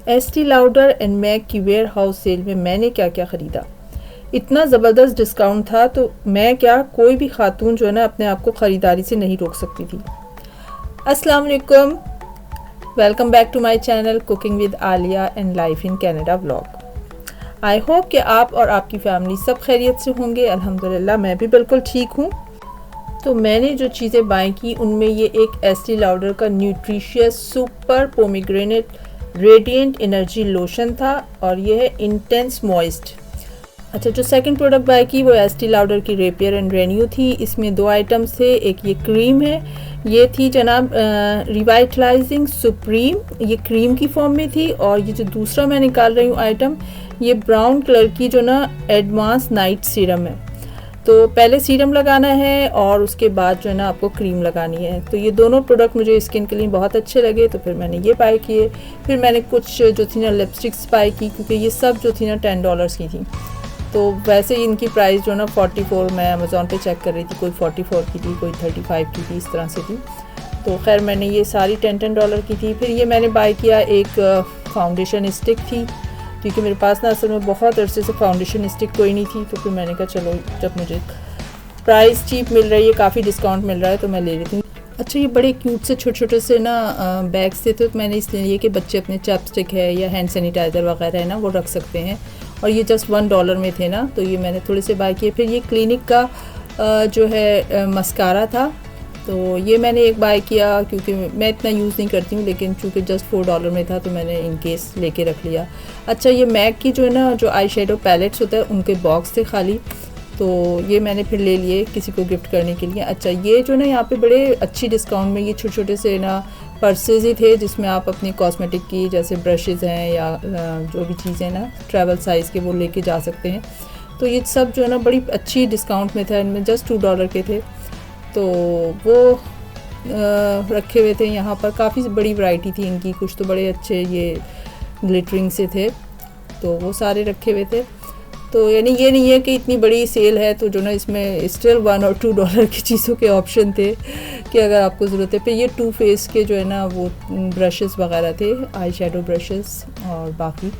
Estee louder and Mac की ware house cell में मैंने क्या क्या ख़रीदा। इतना ज़बरदस्त डिस्काउंट था तो मैं क्या, कोई भी खातून जो है ना अपने आप को ख़रीदारी से नहीं रोक सकती थी। अस्सलाम वालेकुम, welcome back to my channel cooking with Aliya and life in Canada vlog. I hope कि आप और आपकी फैमिली सब खैरियत से होंगे। अल्हम्दुलिल्लाह मैं भी बिल्कुल ठीक हूँ। तो मैंने जो चीज़ें बाय की उनमें ये एक एस्टी लाउडर का nutritious super pomegranate radiant energy lotion था और ये है इंटेंस मॉइस्ट। अच्छा, जो सेकंड प्रोडक्ट बाय की वो एस्टी लाउडर की रेपियर एंड रेन्यू थी। इसमें 2 आइटम्स थे। एक ये क्रीम है, ये थी जनाब रिवाइटलाइजिंग सुप्रीम, ये क्रीम की फॉर्म में थी। और ये जो दूसरा मैं निकाल रही हूँ आइटम, ये ब्राउन कलर की जो ना एडवांस नाइट सीरम है। तो पहले सीरम लगाना है और उसके बाद जो है ना आपको क्रीम लगानी है। तो ये दोनों प्रोडक्ट मुझे स्किन के लिए बहुत अच्छे लगे, तो फिर मैंने ये बाय किए। फिर मैंने कुछ जो थी ना लिपस्टिक्स बाय की, क्योंकि ये सब जो थी ना $10 की थी। तो वैसे ही इनकी प्राइस जो ना 44, मैं अमेज़ॉन पे चेक कर रही थी, कोई 44 की थी, कोई 35 की थी, इस तरह से थी। तो खैर मैंने ये सारी $10 की थी। फिर ये मैंने बाय किया, एक फाउंडेशन स्टिक थी, क्योंकि मेरे पास ना असल में बहुत अरसे से फाउंडेशन स्टिक कोई नहीं थी। तो फिर मैंने कहा चलो, जब मुझे प्राइस चीप मिल रही है, काफ़ी डिस्काउंट मिल रहा है, तो मैं ले लेती हूँ। अच्छा, ये बड़े क्यूट से छोटे छोटे से ना बैग्स थे, तो मैंने इसलिए लिए कि बच्चे अपने चैपस्टिक है या हैंड सैनिटाइज़र वगैरह है ना वो रख सकते हैं। और ये जस्ट $1 में थे ना, तो ये मैंने थोड़े से बाय किए। फिर ये क्लिनिक का जो है मस्कारा था, तो ये मैंने एक बाय किया, क्योंकि मैं इतना यूज़ नहीं करती हूँ, लेकिन चूँकि जस्ट $4 में था तो मैंने इन केस लेके रख लिया। अच्छा, ये मैक की जो है ना जो आई शेडो पैलेट्स होता है उनके बॉक्स थे खाली, तो ये मैंने फिर ले लिए किसी को गिफ्ट करने के लिए। अच्छा, ये जो ना यहाँ पे बड़े अच्छी डिस्काउंट में ये छोटे छोटे से ना पर्सेज ही थे, जिसमें आप अपनी कॉस्मेटिक की जैसे ब्रशेज़ हैं या जो भी चीज़ें ना ट्रैवल साइज़ के वो लेके जा सकते हैं। तो ये सब जो है ना बड़ी अच्छी डिस्काउंट में था, इनमें जस्ट $2 के थे। तो वो रखे हुए थे यहाँ पर, काफ़ी बड़ी वैरायटी थी इनकी, कुछ तो बड़े अच्छे ये ग्लिटरिंग से थे, तो वो सारे रखे हुए थे। तो यानी ये नहीं है कि इतनी बड़ी सेल है तो जो ना इसमें स्टिल $1 और $2 की चीज़ों के ऑप्शन थे कि अगर आपको ज़रूरत है। फिर ये 2 फेस के जो है ना वो ब्रशेस वगैरह थे, आई शेडो ब्रशेस और बाकी,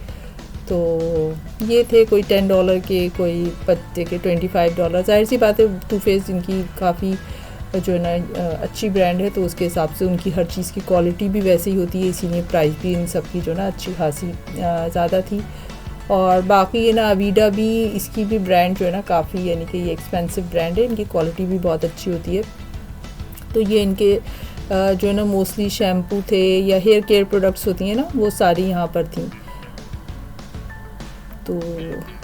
तो ये थे कोई $10 के, कोई पत्ते के $25। जाहिर सी बात है 2 फेस इनकी काफ़ी जो है ना अच्छी ब्रांड है, तो उसके हिसाब से उनकी हर चीज़ की क्वालिटी भी वैसे ही होती है, इसीलिए प्राइस भी इन सब की जो ना अच्छी खासी ज़्यादा थी। और बाकी ये ना अवीडा भी, इसकी भी ब्रांड जो है ना काफ़ी, यानी कि ये एक्सपेंसिव ब्रांड है, इनकी क्वालिटी भी बहुत अच्छी होती है। तो ये इनके जो है ना मोस्टली शैम्पू थे या हेयर केयर प्रोडक्ट्स होती हैं ना, वो सारी यहाँ पर थी। तो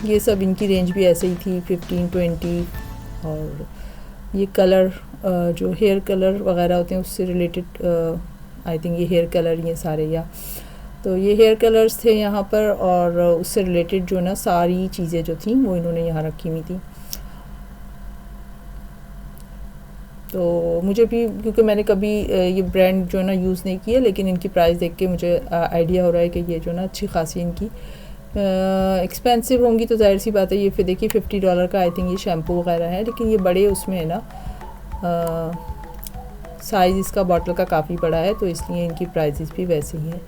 ये सब इनकी रेंज भी ऐसे ही थी 15-20। और ये कलर जो हेयर कलर वगैरह होते हैं उससे रिलेटेड, आई थिंक ये हेयर कलर ये सारे, या तो ये हेयर कलर्स थे यहाँ पर, और उससे रिलेटेड जो ना सारी चीज़ें जो थी वो इन्होंने यहाँ रखी हुई थी। तो मुझे भी, क्योंकि मैंने कभी ये ब्रांड जो है ना यूज़ नहीं किया, लेकिन इनकी प्राइस देख के मुझे आइडिया हो रहा है कि ये जो ना अच्छी खासी इनकी एक्सपेंसिव होंगी। तो जाहिर सी बात है, ये फिर देखिए $50 का आई थिंक ये शैम्पू वगैरह है, लेकिन ये बड़े उसमें है ना साइज़ इसका बॉटल का काफ़ी बड़ा है, तो इसलिए इनकी प्राइसेस भी वैसे ही हैं।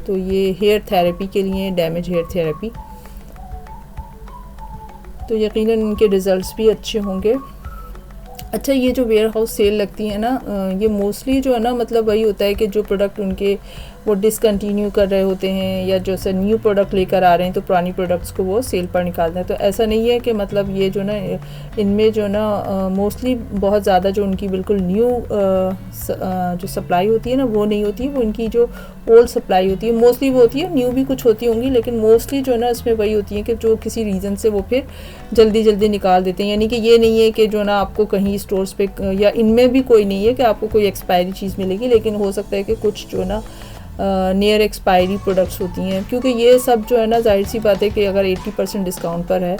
तो ये हेयर थेरेपी के लिए, डैमेज हेयर थेरेपी, तो यकीनन इनके रिज़ल्ट्स भी अच्छे होंगे। अच्छा, ये जो वेयर हाउस सेल लगती है ना, ये मोस्टली जो है ना मतलब वही होता है कि जो प्रोडक्ट उनके वो डिसकंटिन्यू कर रहे होते हैं, या जैसे न्यू प्रोडक्ट लेकर आ रहे हैं तो पुरानी प्रोडक्ट्स को वो सेल पर निकालते हैं। तो ऐसा नहीं है कि मतलब ये जो ना इनमें जो ना मोस्टली बहुत ज़्यादा जो उनकी बिल्कुल न्यू जो सप्लाई होती है ना वो नहीं होती है, वो इनकी जो ओल्ड सप्लाई होती है मोस्टली वो होती है। न्यू भी कुछ होती होंगी, लेकिन मोस्टली जो है ना इसमें वही होती है कि जो किसी रीज़न से वो फिर जल्दी जल्दी निकाल देते हैं। यानी कि ये नहीं है कि जो ना आपको कहीं स्टोर्स पे, या इनमें भी कोई नहीं है कि आपको कोई एक्सपायरी चीज़ मिलेगी, लेकिन हो सकता है कि कुछ जो ना नियर एक्सपायरी प्रोडक्ट्स होती हैं, क्योंकि ये सब जो है ना जाहिर सी बात है कि अगर 80% डिस्काउंट पर है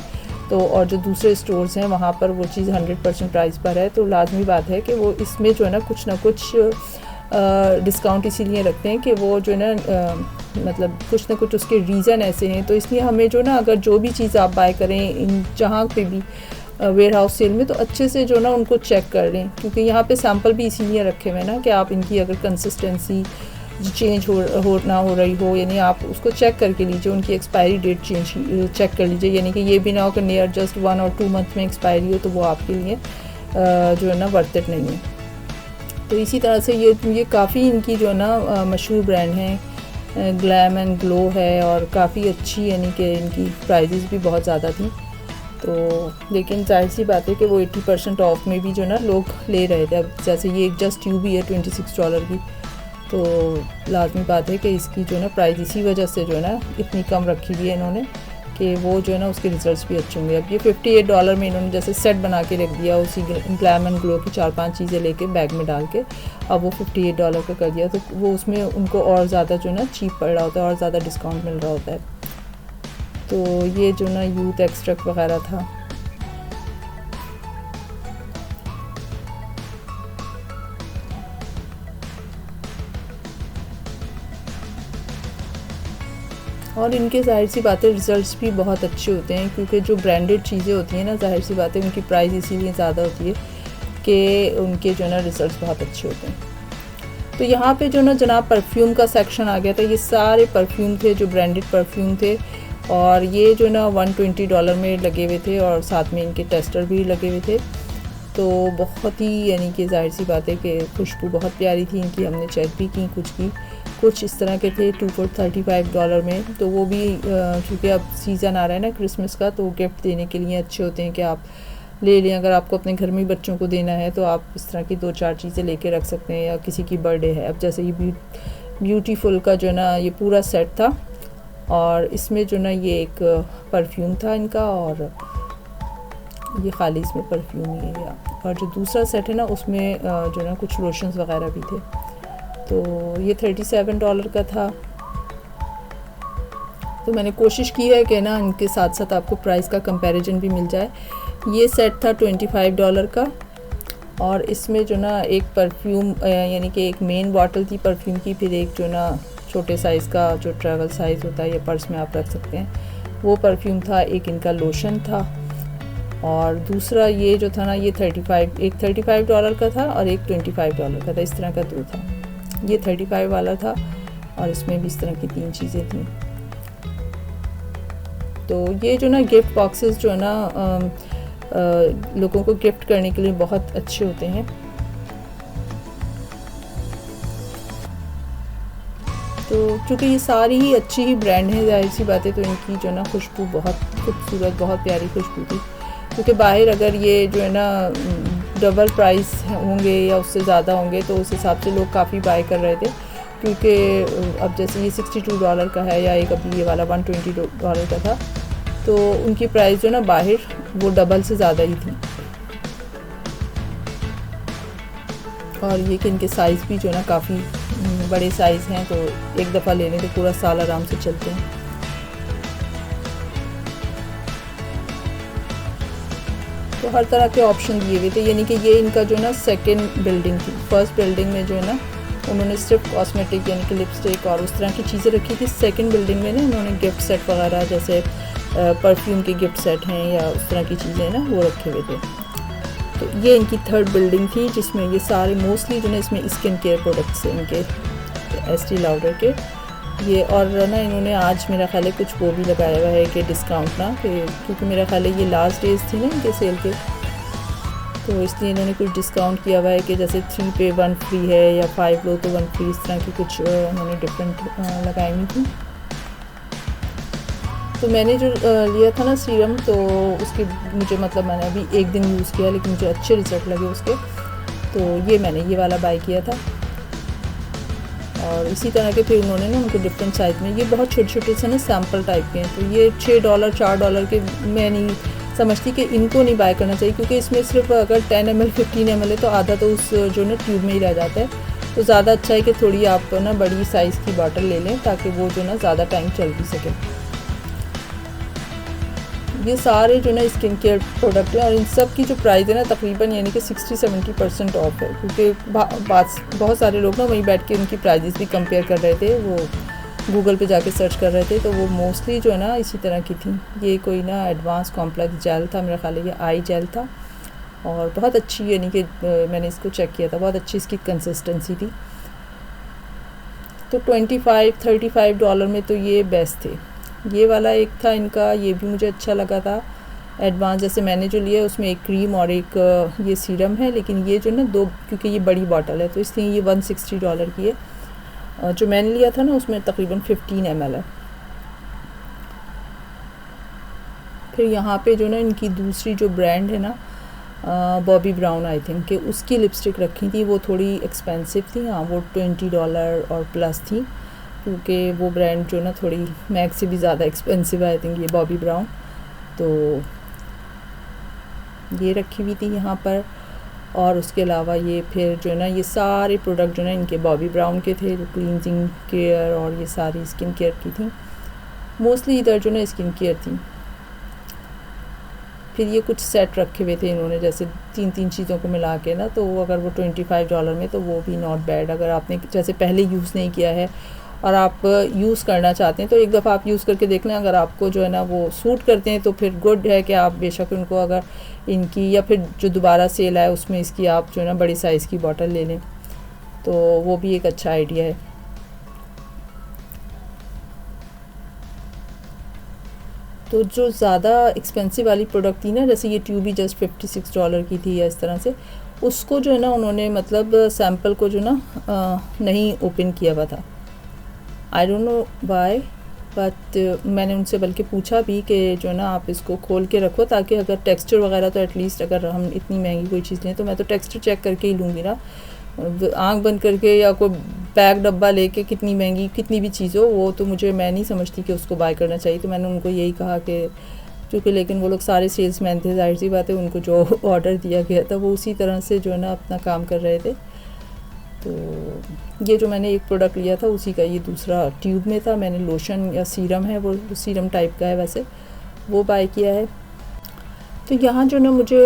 तो, और जो दूसरे स्टोर्स हैं वहाँ पर वो चीज़ 100% प्राइस पर है, तो लाजमी बात है कि वो इसमें जो है ना कुछ डिस्काउंट इसीलिए रखते हैं कि वो जो है ना मतलब कुछ ना कुछ उसके रीज़न ऐसे हैं। तो इसलिए हमें जो ना अगर जो भी चीज़ आप बाय करें इन जहाँ पे भी वेयर हाउस सेल में, तो अच्छे से जो ना उनको चेक कर लें, क्योंकि यहाँ पे सैम्पल भी इसीलिए रखे हुए हैं ना कि आप इनकी अगर कंसिस्टेंसी चेंज हो ना हो रही हो, यानी आप उसको चेक करके लीजिए, उनकी एक्सपायरी डेट चेक कर लीजिए, यानी कि ये भी ना हो कि नियर जस्ट 1 और 2 मंथ में एक्सपायरी हो, तो वो आपके लिए जो है ना वर्थ इट नहीं है। तो इसी तरह से ये काफ़ी इनकी जो है ना मशहूर ब्रांड हैं, ग्लैम एंड ग्लो है, और काफ़ी अच्छी, यानी कि इनकी प्राइजेज़ भी बहुत ज़्यादा थी। तो लेकिन जाहिर सी बात है कि वो 80% ऑफ में भी जो ना लोग ले रहे थे। अब जैसे ये एक जस्ट ट्यूब ही है $26 की, तो लाजमी बात है कि इसकी जो है ना प्राइस इसी वजह से जो है ना इतनी कम रखी हुई है इन्होंने, कि वो जो है ना उसके रिजल्ट्स भी अच्छे होंगे। अब ये $58 में इन्होंने जैसे सेट बना के रख दिया, उसी ग्लैम एंड ग्लो की 4-5 चीज़ें लेके बैग में डाल के, अब वो $58 का कर दिया, तो वो उसमें उनको और ज़्यादा जो है ना चीप पड़ रहा होता है और ज़्यादा डिस्काउंट मिल रहा होता है। तो ये जो ना यूथ एक्सट्रैक्ट वगैरह था। और इनके ज़ाहिर सी बातें रिज़ल्ट्स भी बहुत अच्छे होते हैं, क्योंकि जो ब्रांडेड चीज़ें होती हैं ना, ज़ाहिर सी बातें उनकी प्राइस इसीलिए ज़्यादा होती है कि उनके जो ना रिज़ल्ट्स बहुत अच्छे होते हैं। तो यहाँ पे जो ना जनाब परफ्यूम का सेक्शन आ गया था। ये सारे परफ्यूम थे जो ब्रांडेड परफ्यूम थे, और ये जो ना $120 में लगे हुए थे, और साथ में इनके टेस्टर भी लगे हुए थे। तो बहुत ही, यानी कि ज़ाहिर सी बात है कि खुशबू बहुत प्यारी थी इनकी। हमने चेक भी की, कुछ इस तरह के थे 2 for $35 में। तो वो भी चूँकि अब सीज़न आ रहा है ना क्रिसमस का, तो गिफ्ट देने के लिए अच्छे होते हैं कि आप ले लें। अगर आपको अपने घर में बच्चों को देना है तो आप इस तरह की 2-4 चीज़ें लेके रख सकते हैं, या किसी की बर्थडे है। अब जैसे ये ब्यूटीफुल का जो ना ये पूरा सेट था, और इसमें जो ना ये एक परफ्यूम था इनका, और ये खाली इसमें परफ्यूम ही है। और जो दूसरा सेट है ना उसमें जो ना कुछ लोशंस वगैरह भी थे। तो ये $37 का था। तो मैंने कोशिश की है कि ना इनके साथ साथ आपको प्राइस का कंपैरिजन भी मिल जाए। ये सेट था $25 का, और इसमें जो ना एक परफ्यूम, यानी कि एक मेन बॉटल थी परफ्यूम की, फिर एक जो ना छोटे साइज़ का जो ट्रैवल साइज़ होता है या पर्स में आप रख सकते हैं, वो परफ्यूम था। एक इनका लोशन था, और दूसरा ये जो था ना ये एक $35 का था और एक $25 का था। इस तरह का 2 था। ये 35 वाला था, और इसमें भी इस तरह की 3 चीज़ें थी। तो ये जो ना गिफ्ट बॉक्सेस जो है ना लोगों को गिफ्ट करने के लिए बहुत अच्छे होते हैं। तो चूँकि ये सारी ही अच्छी ही ब्रांड है, ज़ाहिर सी बात है, तो इनकी जो ना खुशबू बहुत खूबसूरत, बहुत प्यारी खुशबू थी। क्योंकि बाहर अगर ये जो है ना डबल प्राइस होंगे या उससे ज़्यादा होंगे, तो उस हिसाब से लोग काफ़ी बाय कर रहे थे। क्योंकि अब जैसे ये $62 का है, या एक अभी ये वाला $120 का था, तो उनकी प्राइस जो ना बाहर वो डबल से ज़्यादा ही थी। और ये कि इनके साइज़ भी जो ना काफ़ी बड़े साइज़ हैं, तो एक दफ़ा लेने तो पूरा साल आराम से चलते हैं। तो हर तरह के ऑप्शन दिए हुए थे, यानी कि ये इनका जो ना सेकंड बिल्डिंग थी। फर्स्ट बिल्डिंग में जो है ना उन्होंने सिर्फ कॉस्मेटिक यानी कि लिपस्टिक और उस तरह की चीज़ें रखी थी। सेकंड बिल्डिंग में ना उन्होंने गिफ्ट सेट वगैरह, जैसे परफ्यूम के गिफ्ट सेट हैं या उस तरह की चीज़ें ना वो रखे हुए थे। तो ये इनकी थर्ड बिल्डिंग थी, जिसमें ये सारे मोस्टली जो है इसमें स्किन केयर प्रोडक्ट्स हैं इनके, एस्टी लॉडर के ये। और ना इन्होंने आज मेरा ख्याल है कुछ वो भी लगाया हुआ है कि डिस्काउंट ना, क्योंकि मेरा ख्याल है ये लास्ट डेज थी ना इनके सेल के, तो इसलिए इन्होंने कुछ डिस्काउंट किया हुआ है कि जैसे 3 पे 1 फ्री है, या 5 लो तो 1 फ्री, इस तरह की कुछ उन्होंने डिफरेंट लगाई हुई थी। तो मैंने जो लिया था ना सीरम, तो उसके मुझे मतलब मैंने अभी एक दिन यूज़ किया, लेकिन मुझे अच्छे रिजल्ट लगे उसके, तो ये मैंने ये वाला बाय किया था। और इसी तरह के फिर उन्होंने ना उनको डिफरेंट साइज़ में, ये बहुत छोटे छोटे से ना सैम्पल टाइप के हैं, तो ये $6 $4 के मैं नहीं समझती कि इनको नहीं बाय करना चाहिए, क्योंकि इसमें सिर्फ अगर 10 ml 15 ml है, तो आधा तो उस जो ना ट्यूब में ही रह जाता है। तो ज़्यादा अच्छा है कि थोड़ी आप ना बड़ी साइज़ की बॉटल ले लें, ताकि वो जो ना ज़्यादा टाइम चल भी सके। ये सारे जो ना स्किन केयर प्रोडक्ट हैं, और इन सब की जो प्राइस है ना तकरीबन यानी कि 60-70% ऑफ है, क्योंकि बहुत सारे लोग ना वहीं बैठ के उनकी प्राइजेस भी कंपेयर कर रहे थे, वो गूगल पे जाके सर्च कर रहे थे, तो वो मोस्टली जो है ना इसी तरह की थी। ये कोई ना एडवांस कॉम्प्लेक्स जेल था, मेरा ख्याल है ये आई जेल था, और बहुत अच्छी, यानी कि मैंने इसको चेक किया था, बहुत अच्छी इसकी कंसिस्टेंसी थी। तो $25-35 में तो ये बेस्ट थे। ये वाला एक था इनका, ये भी मुझे अच्छा लगा था एडवांस। जैसे मैंने जो लिया है उसमें एक क्रीम और एक ये सीरम है, लेकिन ये जो ना दो, क्योंकि ये बड़ी बॉटल है तो इसलिए ये $160 की है। जो मैंने लिया था ना उसमें तकरीबन 15 ml है। फिर यहाँ पे जो ना इनकी दूसरी जो ब्रांड है ना बॉबी ब्राउन आई थिंक कि उसकी लिपस्टिक रखी थी, वो थोड़ी एक्सपेंसिव थी। हाँ, वो $20 और प्लस थी, क्योंकि वो ब्रांड जो ना थोड़ी मैक से भी ज़्यादा एक्सपेंसिव है आई थिंक, ये बॉबी ब्राउन। तो ये रखी हुई थी यहाँ पर। और उसके अलावा ये फिर जो है ना ये सारे प्रोडक्ट जो ना इनके बॉबी ब्राउन के थे, जो क्लींजिंग केयर और ये सारी स्किन केयर की थी। मोस्टली इधर जो ना स्किन केयर थी। फिर ये कुछ सेट रखे हुए थे इन्होंने, जैसे 3 चीज़ों को मिला के ना, तो अगर वो $25 में, तो वो भी नॉट बैड। अगर आपने जैसे पहले यूज़ नहीं किया है और आप यूज़ करना चाहते हैं तो एक दफ़ा आप यूज़ करके देख लें। अगर आपको जो है ना वो सूट करते हैं तो फिर गुड है कि आप बेशक उनको, अगर इनकी या फिर जो दोबारा सेल आए उसमें इसकी आप जो है ना बड़ी साइज़ की बॉटल ले लें, तो वो भी एक अच्छा आइडिया है। तो जो ज़्यादा एक्सपेंसिव वाली प्रोडक्ट थी ना, जैसे ये ट्यूब भी जस्ट $56 की थी या इस तरह से, उसको जो है ना उन्होंने मतलब सैम्पल को जो ना नहीं ओपन किया हुआ था। I don't know why, but मैंने उनसे बल्कि पूछा भी कि जो है ना आप इसको खोल के रखो, ताकि अगर टेक्सचर वगैरह, तो एटलीस्ट अगर हम इतनी महंगी कोई चीज़ लें तो मैं तो टेक्सचर चेक करके ही लूँगी ना, आँख बंद करके या कोई पैक डब्बा लेके कितनी महंगी कितनी भी चीज़ हो, वो तो मुझे, मैं नहीं समझती कि उसको बाय करना चाहिए। तो मैंने उनको यही कहा कि क्योंकि, लेकिन वो लोग सारे सेल्समैन थे, जाहिर सी बात है उनको जो ऑर्डर दिया गया था वो उसी तरह से जो है ना अपना काम कर रहे थे। तो ये जो मैंने एक प्रोडक्ट लिया था उसी का ये दूसरा ट्यूब में था। मैंने लोशन या सीरम है, वो सीरम टाइप का है वैसे, वो बाय किया है। तो यहाँ जो ना मुझे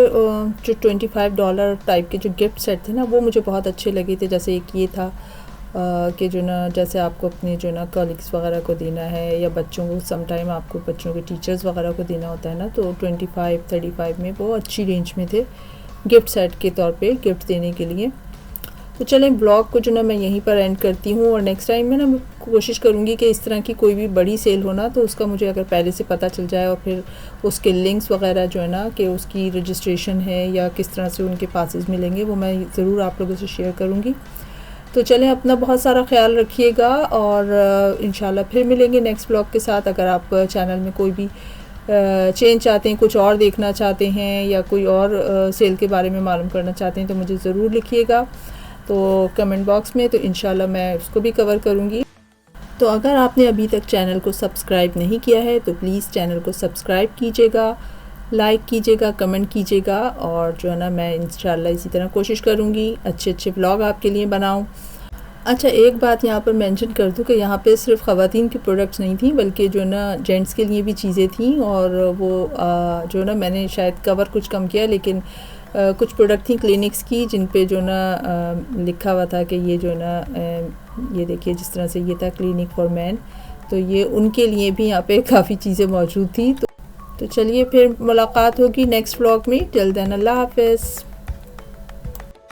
जो $25 टाइप के जो गिफ्ट सेट थे ना, वो मुझे बहुत अच्छे लगे थे। जैसे एक ये था कि जो ना जैसे आपको अपने जो ना कलीग्स वगैरह को देना है, या बच्चों को सम टाइम आपको बच्चों के टीचर्स वगैरह को देना होता है ना, तो 25-35 में वो अच्छी रेंज में थे गिफ्ट सेट के तौर पे गिफ्ट देने के लिए। तो चलें, ब्लॉग को जो ना मैं यहीं पर एंड करती हूँ, और नेक्स्ट टाइम में ना मैं कोशिश करूँगी कि इस तरह की कोई भी बड़ी सेल हो ना, तो उसका मुझे अगर पहले से पता चल जाए, और फिर उसके लिंक्स वगैरह जो है ना कि उसकी रजिस्ट्रेशन है या किस तरह से उनके पासेस मिलेंगे, वो मैं ज़रूर आप लोगों से शेयर करूँगी। तो चलें, अपना बहुत सारा ख्याल रखिएगा, और इंशाल्लाह फिर मिलेंगे नेक्स्ट ब्लॉग के साथ। अगर आप चैनल में कोई भी चेंज चाहते हैं, कुछ और देखना चाहते हैं, या कोई और सेल के बारे में मालूम करना चाहते हैं, तो मुझे ज़रूर लिखिएगा तो कमेंट बॉक्स में, तो इंशाल्लाह मैं उसको भी कवर करूँगी। तो अगर आपने अभी तक चैनल को सब्सक्राइब नहीं किया है तो प्लीज़ चैनल को सब्सक्राइब कीजिएगा, लाइक कीजिएगा, कमेंट कीजिएगा, और जो है ना मैं इंशाल्लाह इसी तरह कोशिश करूँगी अच्छे अच्छे व्लॉग आपके लिए बनाऊँ। अच्छा, एक बात यहाँ पर मेंशन कर दूँ कि यहाँ पे सिर्फ ख़वातीन की प्रोडक्ट्स नहीं थी, बल्कि जो है ना जेंट्स के लिए भी चीज़ें थी। और वो जो है ना मैंने शायद कवर कुछ कम किया, लेकिन कुछ प्रोडक्ट थी क्लिनिक्स की, जिन पे जो ना लिखा हुआ था कि ये जो है ना ये देखिए जिस तरह से ये था क्लिनिक फॉर मैन, तो ये उनके लिए भी यहाँ पे काफ़ी चीज़ें मौजूद थी। तो चलिए फिर मुलाकात होगी नेक्स्ट व्लॉग में। टिल देन अल्लाह हाफ़िज़।